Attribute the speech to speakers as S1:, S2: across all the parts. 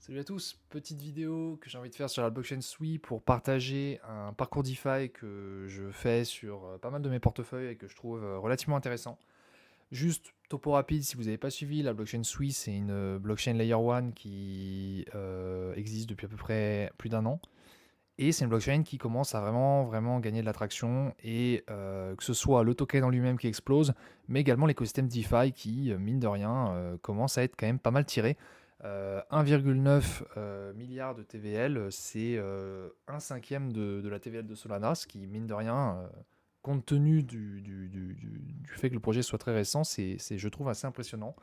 S1: Salut à tous, petite vidéo que j'ai envie de faire sur la blockchain Sui pour partager un parcours DeFi que je fais sur pas mal de mes portefeuilles et que je trouve relativement intéressant. Juste topo rapide, si vous n'avez pas suivi, la blockchain Sui c'est une blockchain Layer 1 qui existe depuis à peu près plus d'un an. Et c'est une blockchain qui commence à vraiment gagner de l'attraction et que ce soit le token en lui-même qui explose, mais également l'écosystème DeFi qui, mine de rien, commence à être quand même pas mal tiré. 1,9 milliard de TVL, c'est un cinquième de la TVL de Solana, ce qui, mine de rien, compte tenu du fait que le projet soit très récent, je trouve, assez impressionnant.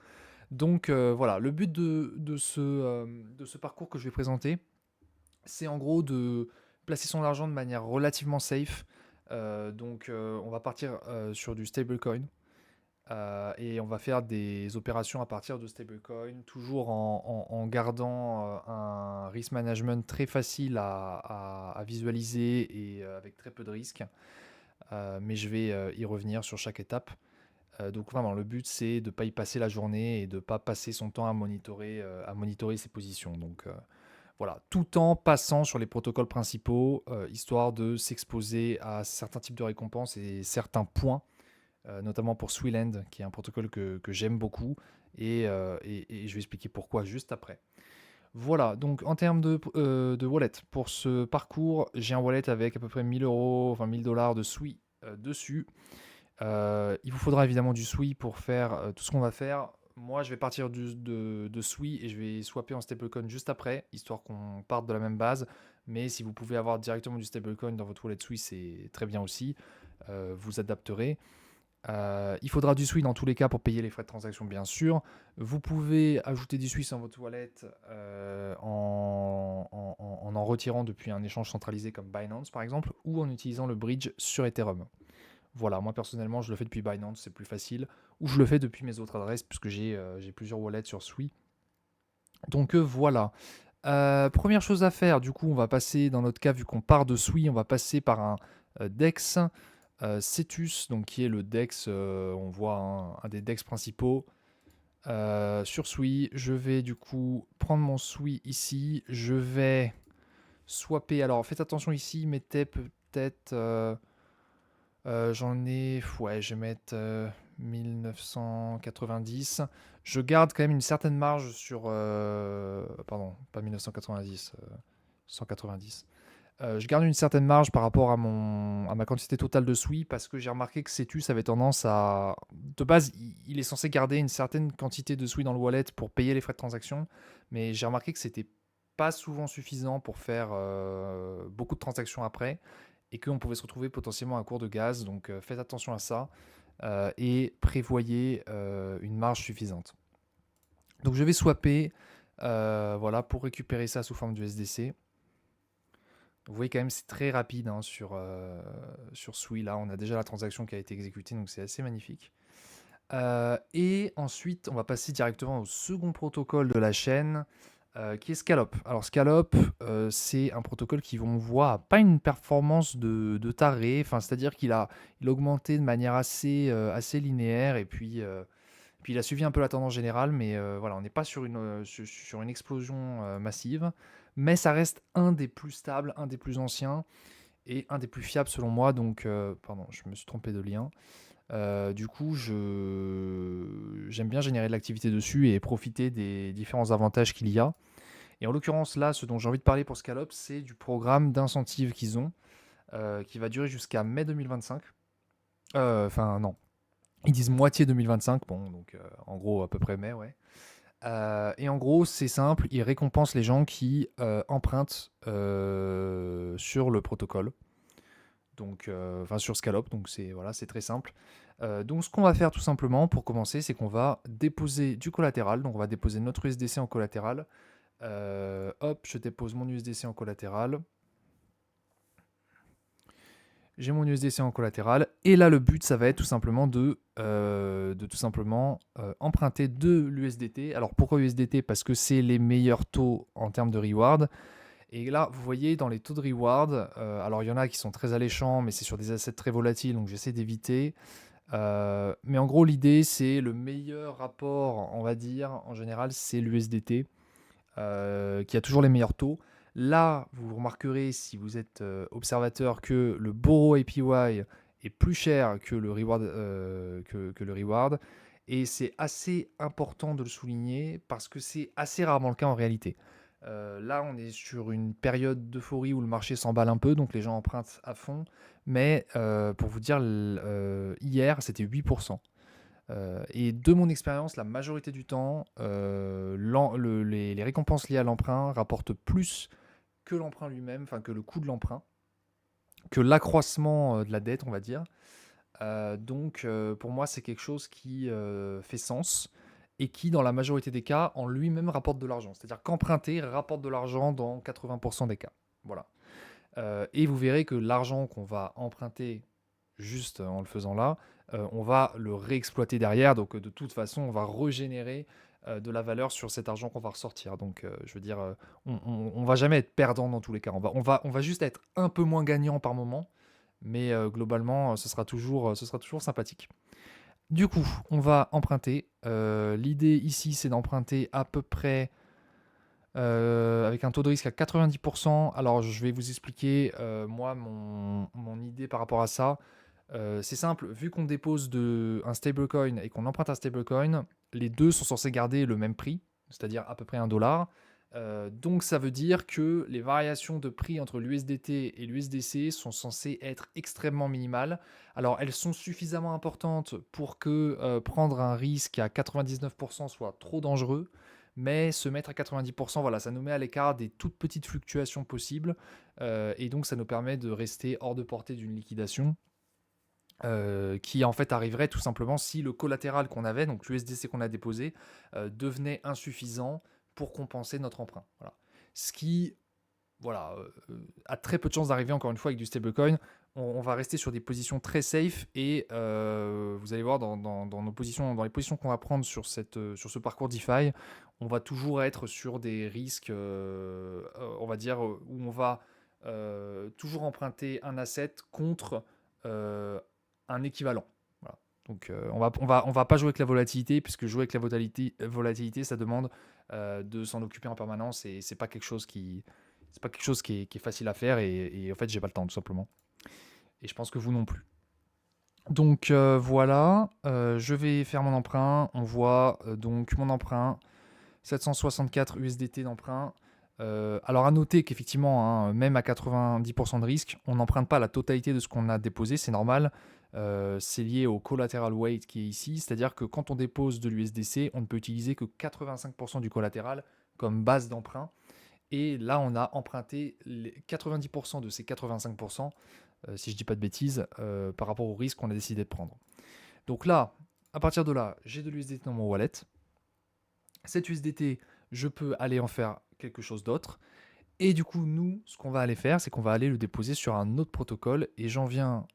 S1: Donc voilà, le but de ce parcours que je vais présenter, c'est en gros de placer son argent de manière relativement safe. On va partir sur du stablecoin et on va faire des opérations à partir de stablecoin, toujours en gardant un risk management très facile à visualiser et avec très peu de risques. Mais je vais y revenir sur chaque étape. Donc vraiment, le but c'est de ne pas y passer la journée et de ne pas passer son temps à monitorer ses positions. Donc voilà, tout en passant sur les protocoles principaux, histoire de s'exposer à certains types de récompenses et certains points, notamment pour Sweeland, qui est un protocole que j'aime beaucoup, et je vais expliquer pourquoi juste après. Voilà, donc en termes de wallet, pour ce parcours, j'ai un wallet avec à peu près 1000 euros, enfin 1000 dollars de Sui dessus. Il vous faudra évidemment du Sui pour faire tout ce qu'on va faire. Moi, je vais partir de Sui et je vais swapper en stablecoin juste après, histoire qu'on parte de la même base. Mais si vous pouvez avoir directement du stablecoin dans votre wallet Sui, c'est très bien aussi. Vous adapterez. Il faudra du Sui dans tous les cas pour payer les frais de transaction, bien sûr. Vous pouvez ajouter du Sui dans votre wallet en retirant depuis un échange centralisé comme Binance, par exemple, ou en utilisant le bridge sur Ethereum. Voilà, moi personnellement, je le fais depuis Binance, c'est plus facile. Ou je le fais depuis mes autres adresses, puisque j'ai plusieurs wallets sur Sui. Donc voilà. Première chose à faire, du coup, on va passer, dans notre cas, vu qu'on part de Sui, on va passer par un DEX Cetus, donc qui est le DEX, on voit un des DEX principaux. Sur Sui, je vais du coup prendre mon Sui ici. Je vais swapper. Alors faites attention ici, mettez peut-être. J'en ai, ouais, je vais mettre 1990. Je garde quand même une certaine marge sur, pardon, pas 1990, 190. Je garde une certaine marge par rapport à ma quantité totale de Sui parce que j'ai remarqué que Cetus avait tendance à... De base, il est censé garder une certaine quantité de Sui dans le wallet pour payer les frais de transaction, mais j'ai remarqué que c'était pas souvent suffisant pour faire beaucoup de transactions après et qu'on pouvait se retrouver potentiellement à court de gaz. Donc faites attention à ça et prévoyez une marge suffisante. Donc je vais swapper voilà, pour récupérer ça sous forme du SDC. Vous voyez quand même c'est très rapide hein, sur Sui. Là, on a déjà la transaction qui a été exécutée, donc c'est assez magnifique. Et ensuite, on va passer directement au second protocole de la chaîne, qui est Scallop. Alors Scallop, c'est un protocole qui, on voit, a pas une performance de taré, enfin, c'est-à-dire il a augmenté de manière assez linéaire, puis il a suivi un peu la tendance générale, mais voilà, on n'est pas sur une explosion massive, mais ça reste un des plus stables, un des plus anciens, et un des plus fiables selon moi, donc, pardon, je me suis trompé de lien. Du coup, j'aime bien générer de l'activité dessus et profiter des différents avantages qu'il y a. Et en l'occurrence, là, ce dont j'ai envie de parler pour Scalop, c'est du programme d'incentive qu'ils ont, qui va durer jusqu'à mai 2025. Enfin, non. Ils disent moitié 2025, bon, donc en gros, à peu près mai, ouais. Et en gros, c'est simple, ils récompensent les gens qui empruntent sur le protocole. Donc, enfin sur Scallop, donc c'est très simple. Donc ce qu'on va faire tout simplement pour commencer, c'est qu'on va déposer du collatéral. Donc on va déposer notre USDC en collatéral. Hop, je dépose mon USDC en collatéral. J'ai mon USDC en collatéral. Et là, le but, ça va être tout simplement de tout simplement emprunter de l'USDT. Alors pourquoi USDT? Parce que c'est les meilleurs taux en termes de reward. Et là, vous voyez, dans les taux de reward, alors il y en a qui sont très alléchants, mais c'est sur des assets très volatiles, donc j'essaie d'éviter. Mais en gros, l'idée, c'est le meilleur rapport, on va dire, en général, c'est l'USDT. qui a toujours les meilleurs taux. Là, vous remarquerez, si vous êtes observateur, que le Borrow APY est plus cher que le Reward. Que le reward. Et c'est assez important de le souligner parce que c'est assez rarement le cas en réalité. Là, on est sur une période d'euphorie où le marché s'emballe un peu, donc les gens empruntent à fond. Mais pour vous dire, hier, c'était 8%. Et de mon expérience, la majorité du temps, les récompenses liées à l'emprunt rapportent plus que l'emprunt lui-même, enfin que le coût de l'emprunt, que l'accroissement de la dette, on va dire. Donc pour moi, c'est quelque chose qui fait sens et qui, dans la majorité des cas, en lui-même rapporte de l'argent. C'est-à-dire qu'emprunter rapporte de l'argent dans 80% des cas. Voilà. Et vous verrez que l'argent qu'on va emprunter juste en le faisant là, on va le réexploiter derrière. Donc de toute façon, on va régénérer de la valeur sur cet argent qu'on va ressortir. Donc je veux dire, on va jamais être perdant dans tous les cas. On va juste être un peu moins gagnant par moment, mais globalement, ce sera toujours sympathique. Du coup, on va emprunter. L'idée ici, c'est d'emprunter à peu près avec un taux de risque à 90%. Alors, je vais vous expliquer, moi, mon idée par rapport à ça. C'est simple, vu qu'on dépose un stablecoin et qu'on emprunte un stablecoin, les deux sont censés garder le même prix, c'est-à-dire à peu près 1 $. Donc ça veut dire que les variations de prix entre l'USDT et l'USDC sont censées être extrêmement minimales. Alors elles sont suffisamment importantes pour que prendre un risque à 99% soit trop dangereux, mais se mettre à 90%, voilà, ça nous met à l'écart des toutes petites fluctuations possibles, et donc ça nous permet de rester hors de portée d'une liquidation. Qui en fait arriverait tout simplement si le collatéral qu'on avait, donc l'USDC qu'on a déposé, devenait insuffisant pour compenser notre emprunt. Voilà. Ce qui, voilà, a très peu de chances d'arriver encore une fois avec du stablecoin. On va rester sur des positions très safe et vous allez voir dans nos positions, dans les positions qu'on va prendre sur ce parcours DeFi, on va toujours être sur des risques, on va dire, où on va toujours emprunter un asset contre un équivalent. Voilà. Donc on va pas jouer avec la volatilité, puisque jouer avec la volatilité ça demande de s'en occuper en permanence et c'est pas quelque chose qui est facile à faire et en fait j'ai pas le temps tout simplement. Et je pense que vous non plus. Donc voilà, je vais faire mon emprunt. On voit donc mon emprunt, 764 USDT d'emprunt. Alors à noter qu'effectivement, hein, même à 90% de risque, on n'emprunte pas la totalité de ce qu'on a déposé, c'est normal. C'est lié au collateral weight qui est ici, c'est-à-dire que quand on dépose de l'USDC, on ne peut utiliser que 85% du collatéral comme base d'emprunt. Et là, on a emprunté les 90% de ces 85%, si je ne dis pas de bêtises, par rapport au risque qu'on a décidé de prendre. Donc là, à partir de là, j'ai de l'USDT dans mon wallet. Cet USDT, je peux aller en faire quelque chose d'autre. Et du coup, nous, ce qu'on va aller faire, c'est qu'on va aller le déposer sur un autre protocole. Et j'en viens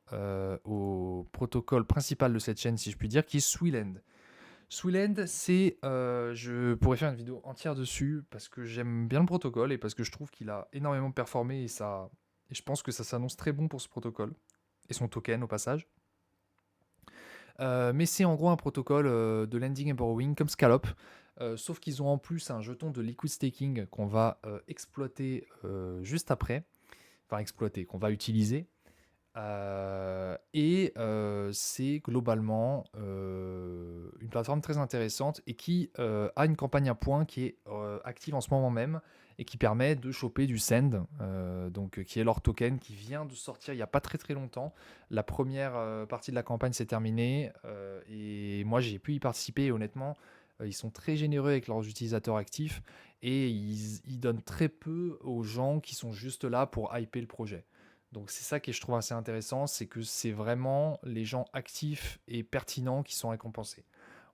S1: au protocole principal de cette chaîne, si je puis dire, qui est Sweeland. Sweeland, c'est, je pourrais faire une vidéo entière dessus parce que j'aime bien le protocole et parce que je trouve qu'il a énormément performé et je pense que ça s'annonce très bon pour ce protocole et son token au passage. Mais c'est en gros un protocole de lending et borrowing comme Scallop, sauf qu'ils ont en plus un jeton de liquid staking qu'on va exploiter juste après, enfin exploiter, qu'on va utiliser. C'est globalement une plateforme très intéressante et qui a une campagne à points qui est active en ce moment même et qui permet de choper du Send, donc qui est leur token qui vient de sortir il n'y a pas très très longtemps. La première partie de la campagne s'est terminée et moi j'ai pu y participer et honnêtement ils sont très généreux avec leurs utilisateurs actifs et ils donnent très peu aux gens qui sont juste là pour hyper le projet. Donc c'est ça que je trouve assez intéressant, c'est que c'est vraiment les gens actifs et pertinents qui sont récompensés.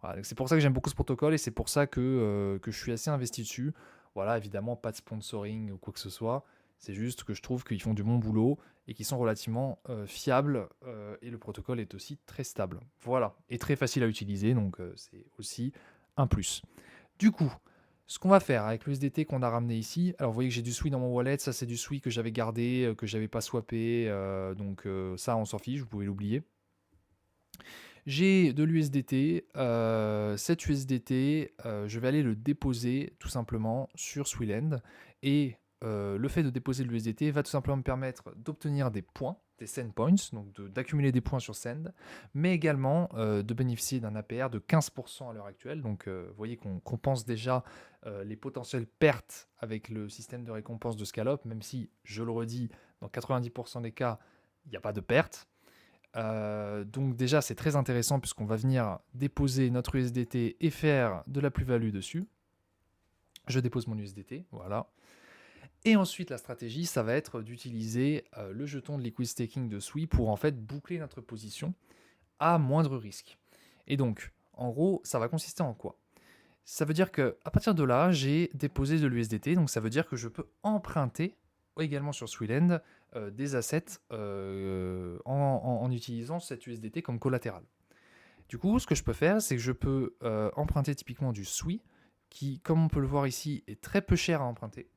S1: Voilà, donc c'est pour ça que j'aime beaucoup ce protocole et c'est pour ça que je suis assez investi dessus. Voilà, évidemment, pas de sponsoring ou quoi que ce soit. C'est juste que je trouve qu'ils font du bon boulot et qu'ils sont relativement fiables et le protocole est aussi très stable. Voilà, et très facile à utiliser, donc c'est aussi un plus. Du coup, ce qu'on va faire avec le SDT qu'on a ramené ici, alors vous voyez que j'ai du SWI dans mon wallet, ça c'est du SWI que j'avais gardé, que j'avais pas swappé, donc ça on s'en fiche, vous pouvez l'oublier. J'ai de l'USDT, cet USDT, je vais aller le déposer tout simplement sur Sweland et le fait de déposer de l'USDT va tout simplement me permettre d'obtenir des points, des Send Points, donc d'accumuler des points sur Send, mais également de bénéficier d'un APR de 15% à l'heure actuelle. Donc vous voyez qu'on compense déjà les potentielles pertes avec le système de récompense de Scallop, même si, je le redis, dans 90% des cas, il n'y a pas de perte. Donc déjà c'est très intéressant puisqu'on va venir déposer notre USDT et faire de la plus-value dessus. Je dépose mon USDT, voilà. Et ensuite la stratégie ça va être d'utiliser le jeton de liquid staking de Sui pour en fait boucler notre position à moindre risque. Et donc en gros ça va consister en quoi? Ça veut dire que à partir de là j'ai déposé de l'USDT, donc ça veut dire que je peux emprunter également sur Sweland des assets en utilisant cet USDT comme collatéral. Du coup, ce que je peux faire, c'est que je peux emprunter typiquement du SWI, qui, comme on peut le voir ici, est très peu cher à emprunter.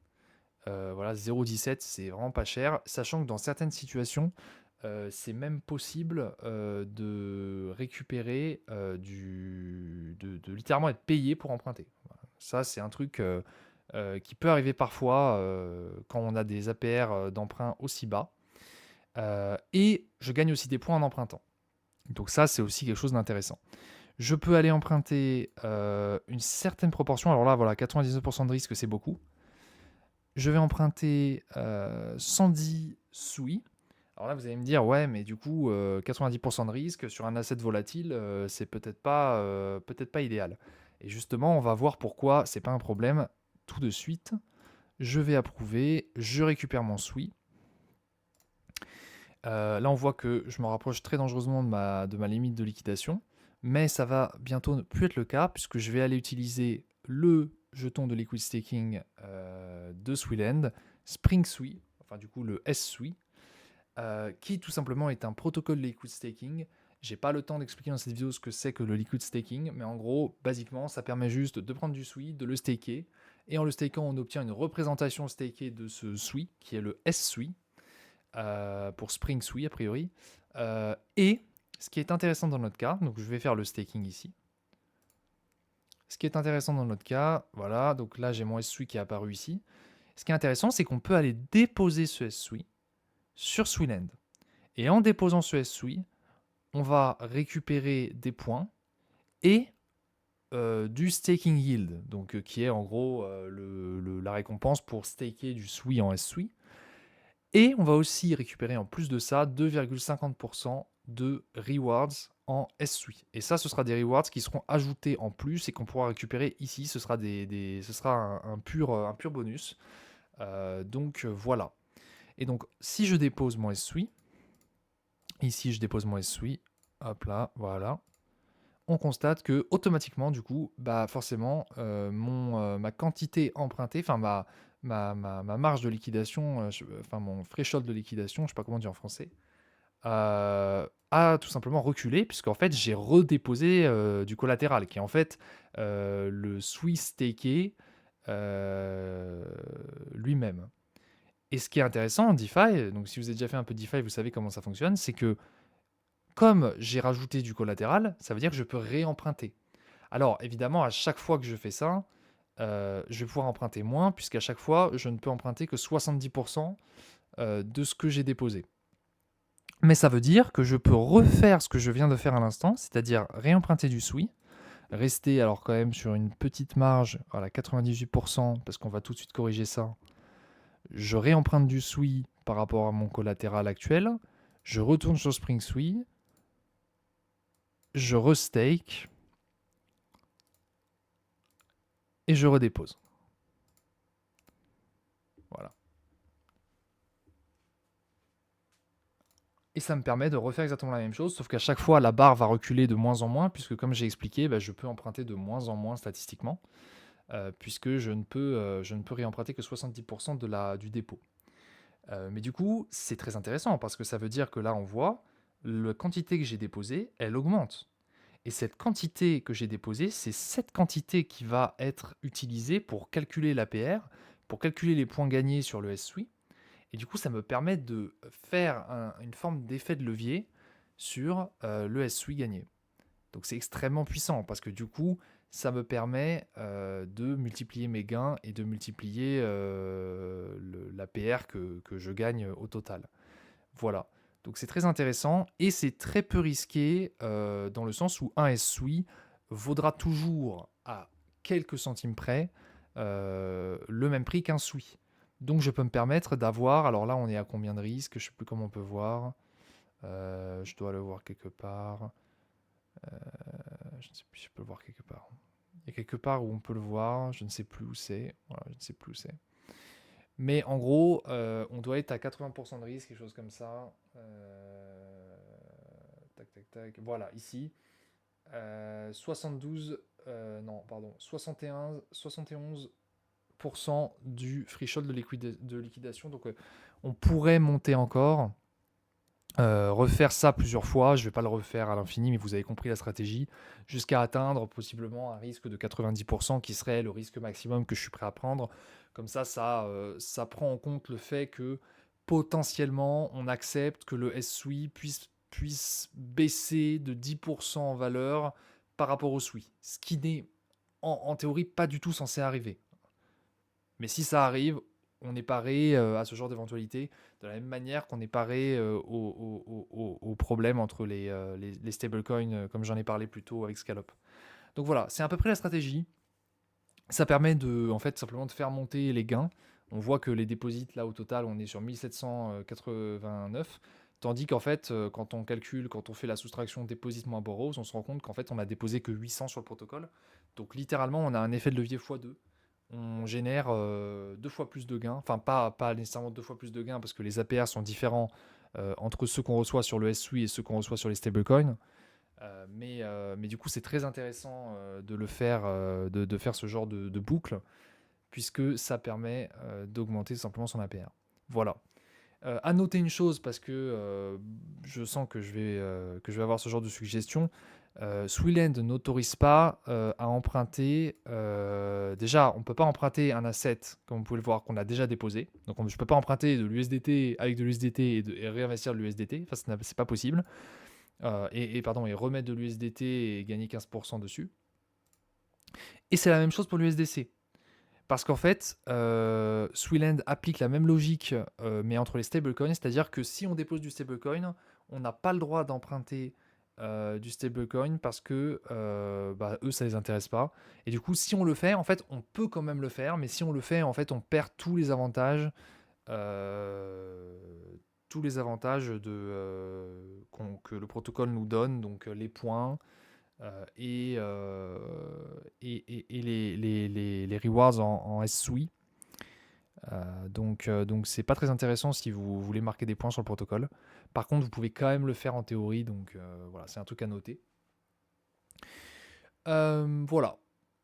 S1: Voilà, 0,17, c'est vraiment pas cher, sachant que dans certaines situations, c'est même possible de récupérer de littéralement être payé pour emprunter. Voilà. Ça, c'est un truc qui peut arriver parfois quand on a des APR d'emprunt aussi bas. Et je gagne aussi des points en empruntant. Donc ça, c'est aussi quelque chose d'intéressant. Je peux aller emprunter une certaine proportion. Alors là, voilà, 99% de risque, c'est beaucoup. Je vais emprunter 110 SUI. Alors là, vous allez me dire, ouais, mais du coup, 90% de risque sur un asset volatile, c'est peut-être pas idéal. Et justement, on va voir pourquoi c'est pas un problème tout de suite. Je vais approuver, je récupère mon SUI. Là, on voit que je me rapproche très dangereusement de ma limite de liquidation, mais ça va bientôt ne plus être le cas puisque je vais aller utiliser le jeton de liquid staking de Sweland, Spring Sui, enfin du coup le S-Sui, qui tout simplement est un protocole de liquid staking. J'ai pas le temps d'expliquer dans cette vidéo ce que c'est que le liquid staking, mais en gros, basiquement, ça permet juste de prendre du SUI, de le staker, et en le stakant, on obtient une représentation stakée de ce SUI, qui est le S-Sui, pour Spring Sui a priori. Et ce qui est intéressant dans notre cas, donc je vais faire le staking ici. Ce qui est intéressant dans notre cas, voilà, donc là j'ai mon S-Sui qui est apparu ici. Ce qui est intéressant, c'est qu'on peut aller déposer ce S-Sui sur Sweland. Et en déposant ce S-Sui, on va récupérer des points et du staking yield, donc qui est en gros la récompense pour staker du SUI en S-Sui. Et on va aussi récupérer en plus de ça 2,50% de rewards en S-Sui. Et ça, ce sera des rewards qui seront ajoutés en plus et qu'on pourra récupérer ici. Ce sera, ce sera un pur bonus. Donc voilà. Et donc si je dépose mon S-Sui, ici je dépose mon S-Sui, hop là, voilà. On constate que automatiquement, du coup, bah forcément, ma quantité empruntée, enfin ma marge de liquidation, enfin mon threshold de liquidation, je ne sais pas comment dire en français, a tout simplement reculé, puisqu'en fait j'ai redéposé du collatéral, qui est en fait le Swiss staké lui-même. Et ce qui est intéressant en DeFi, donc si vous avez déjà fait un peu de DeFi, vous savez comment ça fonctionne, c'est que comme j'ai rajouté du collatéral, ça veut dire que je peux réemprunter. Alors évidemment, à chaque fois que je fais ça, je vais pouvoir emprunter moins, puisqu'à chaque fois, je ne peux emprunter que 70% de ce que j'ai déposé. Mais ça veut dire que je peux refaire ce que je viens de faire à l'instant, c'est-à-dire réemprunter du SUI, rester alors quand même sur une petite marge, voilà 98%, parce qu'on va tout de suite corriger ça. Je réemprunte du SUI par rapport à mon collatéral actuel, je retourne sur Spring SUI, je restake et je redépose. Voilà. Et ça me permet de refaire exactement la même chose, sauf qu'à chaque fois, la barre va reculer de moins en moins, puisque comme j'ai expliqué, bah, je peux emprunter de moins en moins statistiquement, puisque je ne peux réemprunter que 70% du dépôt. Mais du coup, c'est très intéressant, parce que ça veut dire que là, on voit, la quantité que j'ai déposée, elle augmente. Et cette quantité que j'ai déposée, c'est cette quantité qui va être utilisée pour calculer l'APR, pour calculer les points gagnés sur le S-Sui. Et du coup, ça me permet de faire une forme d'effet de levier sur le S-Sui gagné. Donc c'est extrêmement puissant parce que du coup, ça me permet de multiplier mes gains et de multiplier l'APR que je gagne au total. Voilà. Donc c'est très intéressant et c'est très peu risqué dans le sens où un SWI vaudra toujours à quelques centimes près le même prix qu'un SWI. Donc je peux me permettre d'avoir, alors là on est à combien de risques, je ne sais plus comment on peut voir, je dois le voir quelque part, je ne sais plus si je peux le voir quelque part. Il y a quelque part où on peut le voir, je ne sais plus où c'est, voilà, je ne sais plus où c'est. Mais en gros, on doit être à 80% de risque, quelque chose comme ça. Tac, tac, tac. Voilà, ici. 72, non, pardon, 71 du threshold de liquidation. Donc, on pourrait monter encore, refaire ça plusieurs fois. Je ne vais pas le refaire à l'infini, mais vous avez compris la stratégie. Jusqu'à atteindre possiblement un risque de 90% qui serait le risque maximum que je suis prêt à prendre. Comme ça prend en compte le fait que potentiellement on accepte que le SWI puisse baisser de 10% en valeur par rapport au SWI. Ce qui n'est en théorie pas du tout censé arriver. Mais si ça arrive, on est paré à ce genre d'éventualité de la même manière qu'on est paré aux problèmes entre les stablecoins, comme j'en ai parlé plus tôt avec Scallop. Donc voilà, c'est à peu près la stratégie. Ça permet de, en fait, simplement de faire monter les gains. On voit que les déposits, là, au total, on est sur 1789. Tandis qu'en fait, quand on calcule, quand on fait la soustraction déposit moins borrows, on se rend compte qu'en fait, on a déposé que 800 sur le protocole. Donc littéralement, on a un effet de levier x2. On génère deux fois plus de gains. Enfin, pas nécessairement deux fois plus de gains, parce que les APR sont différents entre ceux qu'on reçoit sur le SWI et ceux qu'on reçoit sur les stablecoins. Mais du coup, c'est très intéressant de le faire, de faire ce genre de boucle, puisque ça permet d'augmenter simplement son APR. Voilà. À noter une chose, parce que je sens que je vais avoir ce genre de suggestion. Swiland n'autorise pas à emprunter. Déjà, on ne peut pas emprunter un asset, comme vous pouvez le voir, qu'on a déjà déposé. Donc, je ne peux pas emprunter de l'USDT avec de l'USDT et réinvestir de l'USDT. Enfin, c'est pas possible. Et remettre de l'USDT et gagner 15% dessus. Et c'est la même chose pour l'USDC. Parce qu'en fait, Swiland applique la même logique, mais entre les stablecoins, c'est-à-dire que si on dépose du stablecoin, on n'a pas le droit d'emprunter du stablecoin parce que eux, ça les intéresse pas. Et du coup, si on le fait, en fait, on peut quand même le faire, mais si on le fait, en fait, on perd tous les avantages, euh, que le protocole nous donne, donc les points, et les rewards en SWI. Donc c'est pas très intéressant si vous voulez marquer des points sur le protocole. Par contre, vous pouvez quand même le faire en théorie, donc voilà, c'est un truc à noter. Voilà.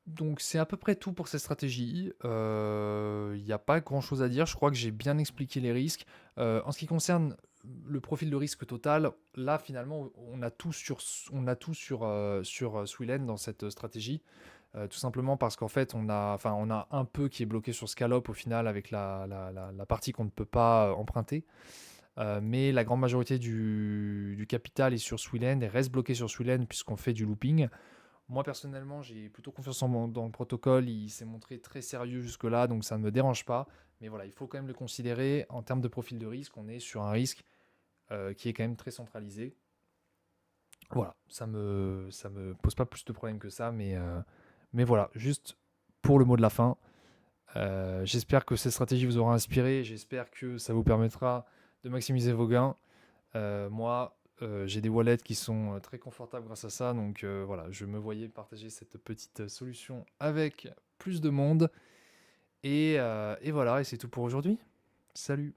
S1: Donc c'est à peu près tout pour cette stratégie. Il n'y a pas grand chose à dire. Je crois que j'ai bien expliqué les risques. En ce qui concerne le profil de risque total, là finalement on a tout sur Swilen dans cette stratégie. Tout simplement parce qu'en fait on a un peu qui est bloqué sur Scallop au final avec la partie qu'on ne peut pas emprunter. Mais la grande majorité du capital est sur Swilen et reste bloqué sur Swilen puisqu'on fait du looping. Moi personnellement, j'ai plutôt confiance dans le protocole, il s'est montré très sérieux jusque-là, donc ça ne me dérange pas. Mais voilà, il faut quand même le considérer en termes de profil de risque, on est sur un risque qui est quand même très centralisé. Voilà, ça me pose pas plus de problèmes que ça, mais voilà, juste pour le mot de la fin, j'espère que cette stratégie vous aura inspiré, j'espère que ça vous permettra de maximiser vos gains. Moi, j'ai des wallets qui sont très confortables grâce à ça. Donc voilà, je me voyais partager cette petite solution avec plus de monde. Et voilà, et c'est tout pour aujourd'hui. Salut!